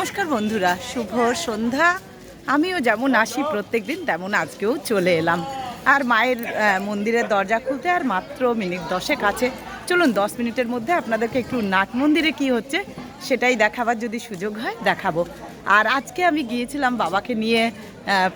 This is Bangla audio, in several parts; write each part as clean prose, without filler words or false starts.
নমস্কার বন্ধুরা, শুভ সন্ধ্যা। আমিও যেমন আসি প্রত্যেক দিন তেমন আজকেও চলে এলাম। আর মায়ের মন্দিরের দরজা খুলতে আর মাত্র মিনিট 10 কাছে। চলুন 10 মিনিটের মধ্যে আপনাদেরকে একটু নাট মন্দিরে কি হচ্ছে সেটাই দেখাবার যদি সুযোগ হয় দেখাবো। আর আজকে আমি গিয়েছিলাম বাবাকে নিয়ে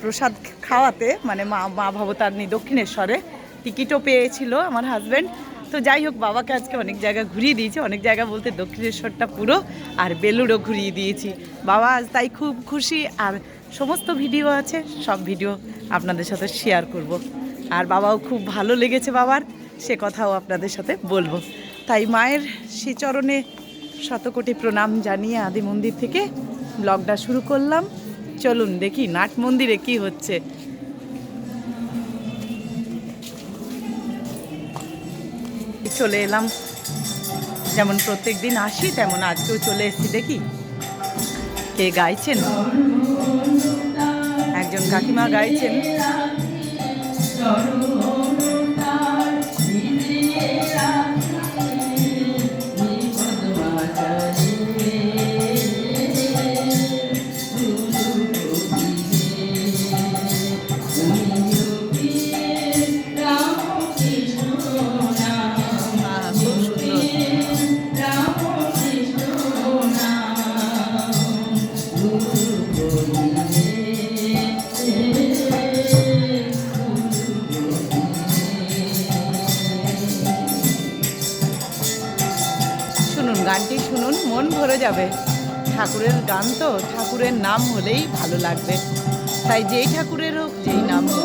প্রসাদ খাওয়াতে, মানে মা ভবতারিণী দক্ষিণেশ্বরে। টিকিটও পেয়েছিল আমার হাজব্যান্ড। তো যাই হোক, বাবাকে আজকে অনেক জায়গা ঘুরিয়ে দিয়েছি, অনেক জায়গা বলতে দক্ষিণেশ্বরটা পুরো, আর বেলুড়ও ঘুরিয়ে দিয়েছি। বাবা আজ তাই খুব খুশি। আর সমস্ত ভিডিও আছে, সব ভিডিও আপনাদের সাথে শেয়ার করব। আর বাবাও খুব ভালো লেগেছে বাবার, সে কথাও আপনাদের সাথে বলবো। তাই মায়ের শ্রীচরণে শতকোটি প্রণাম জানিয়ে আদি মন্দির থেকে ব্লগটা শুরু করলাম। চলুন দেখি নাট মন্দিরে কি হচ্ছে। চলে এলাম, যেমন প্রত্যেক দিন আসি তেমন আজকেও চলে এসেছি। দেখি কে গাইছেন, একজন কাকিমা গাইছেন। গানটি শুনুন, মন ভরে যাবে। ঠাকুরের গান তো, ঠাকুরের নাম হলেই ভালো লাগবে। তাই যেই ঠাকুরের হোক, যেই নাম হোক।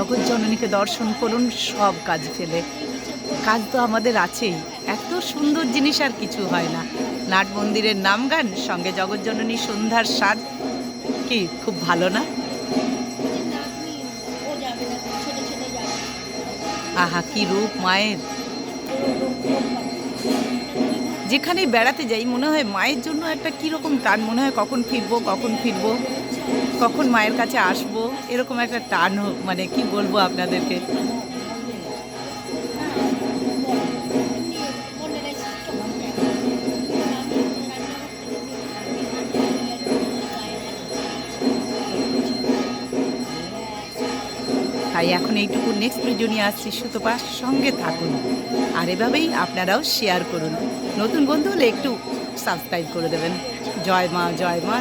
জগৎ জননীকে দর্শন করুন সব কাজ ফেলে। কাজ তো আমাদের আছেই, এত সুন্দর জিনিস আর কিছু হয় না। নাট মন্দিরের নাম গান সঙ্গে জগৎ জননী সন্ধ্যার স্বাদ, কি খুব ভালো না? আহা কি রূপ মায়ের! যেখানেই বেড়াতে যাই মনে হয় মায়ের জন্য একটা কীরকম টান, মনে হয় কখন ফিরবো কখন ফিরবো, কখন মায়ের কাছে আসবো, এরকম একটা টান মানে কি বলবো আপনাদেরকে। তাই এখন এইটুকু নেক্সট ভিডিও নিয়ে আসছি, সুতপা সঙ্গে থাকুন আর এভাবেই আপনারাও শেয়ার করুন। নতুন বন্ধু হলে একটু সাবস্ক্রাইব করে দেবেন। জয় মা, জয় মা।